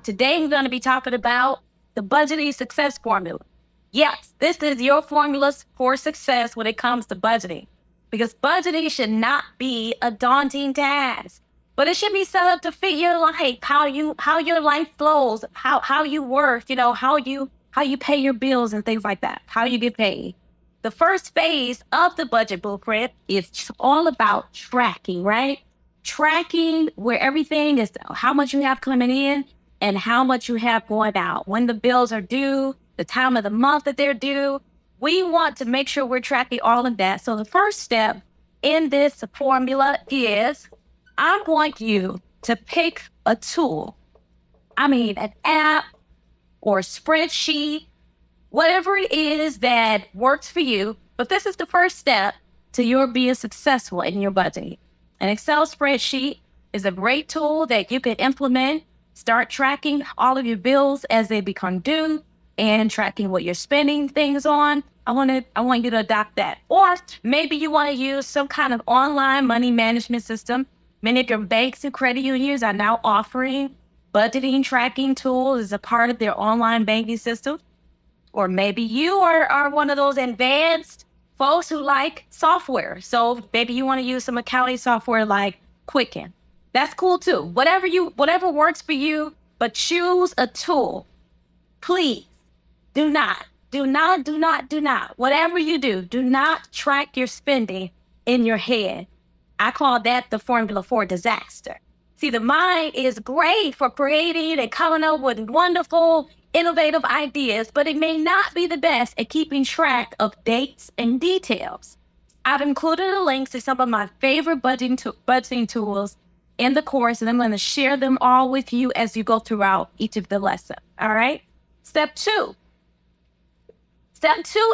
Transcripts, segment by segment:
Today we're going to be talking about the budgeting success formula. Yes, this is your formula for success when it comes to budgeting, because budgeting should not be a daunting task, but it should be set up to fit your life, how your life flows, how you work, how you pay your bills and things like that, how you get paid. The first phase of the budget blueprint is all about tracking, right? Tracking where everything is, how much you have coming in and how much you have going out, when the bills are due, the time of the month that they're due. We want to make sure we're tracking all of that. So the first step in this formula is I want you to pick a tool. An app or a spreadsheet, whatever it is that works for you. But this is the first step to your being successful in your budgeting. An Excel spreadsheet is a great tool that you can implement. Start tracking all of your bills as they become due and tracking what you're spending things on. I want you to adopt that. Or maybe you want to use some kind of online money management system. Many of your banks and credit unions are now offering budgeting tracking tools as a part of their online banking system. Or maybe you are one of those advanced folks who like software. So maybe you want to use some accounting software like Quicken. That's cool too. Whatever works for you, but choose a tool. Please do not, whatever you do not track your spending in your head. I call that the formula for disaster. See, the mind is great for creating and coming up with wonderful, innovative ideas, but it may not be the best at keeping track of dates and details. I've included the links to some of my favorite budgeting tools in the course, and I'm going to share them all with you as you go throughout each of the lessons. All right. Step two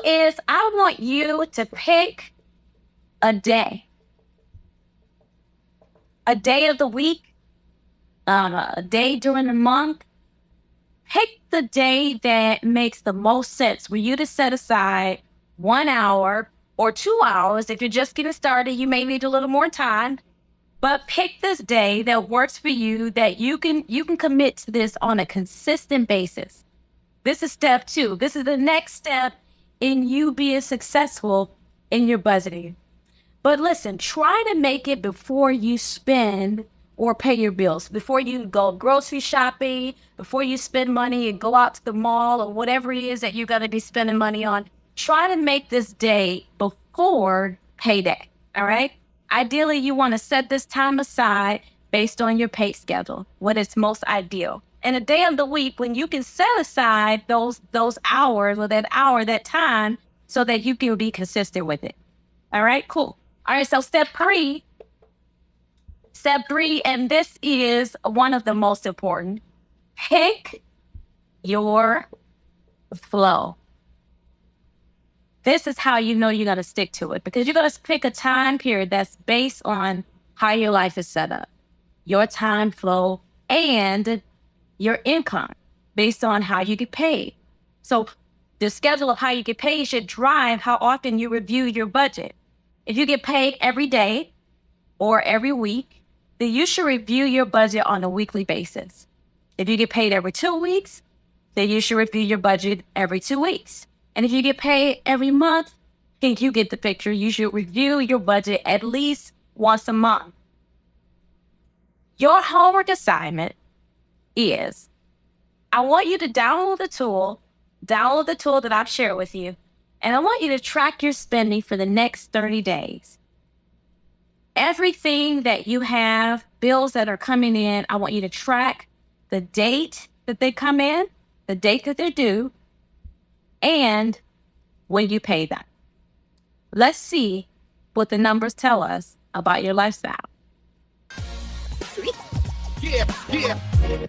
is I want you to pick a day of the week, a day during the month. Pick the day that makes the most sense for you to set aside 1 hour or 2 hours. If you're just getting started, you may need a little more time, but pick this day that works for you, that you can commit to this on a consistent basis. This is step two. This is the next step in you being successful in your budgeting. But listen, try to make it before you spend or pay your bills, before you go grocery shopping, before you spend money and go out to the mall or whatever it is that you're going to be spending money on. Try to make this day before payday, all right? Ideally, you want to set this time aside based on your pay schedule, what is most ideal. And a day of the week when you can set aside those hours or that hour, that time, so that you can be consistent with it. All right, cool. All right, so step three, and this is one of the most important. Pick your flow. This is how you know you're going to stick to it, because you're going to pick a time period that's based on how your life is set up, your time flow, and your income based on how you get paid. So the schedule of how you get paid should drive how often you review your budget. If you get paid every day or every week, then you should review your budget on a weekly basis. If you get paid every 2 weeks, then you should review your budget every 2 weeks. And if you get paid every month, then you get the picture. You should review your budget at least once a month. Your homework assignment is, I want you to download the tool that I've shared with you, and I want you to track your spending for the next 30 days. Everything that you have, bills that are coming in, I want you to track the date that they come in, the date that they're due, and when you pay them. Let's see what the numbers tell us about your lifestyle. Yeah.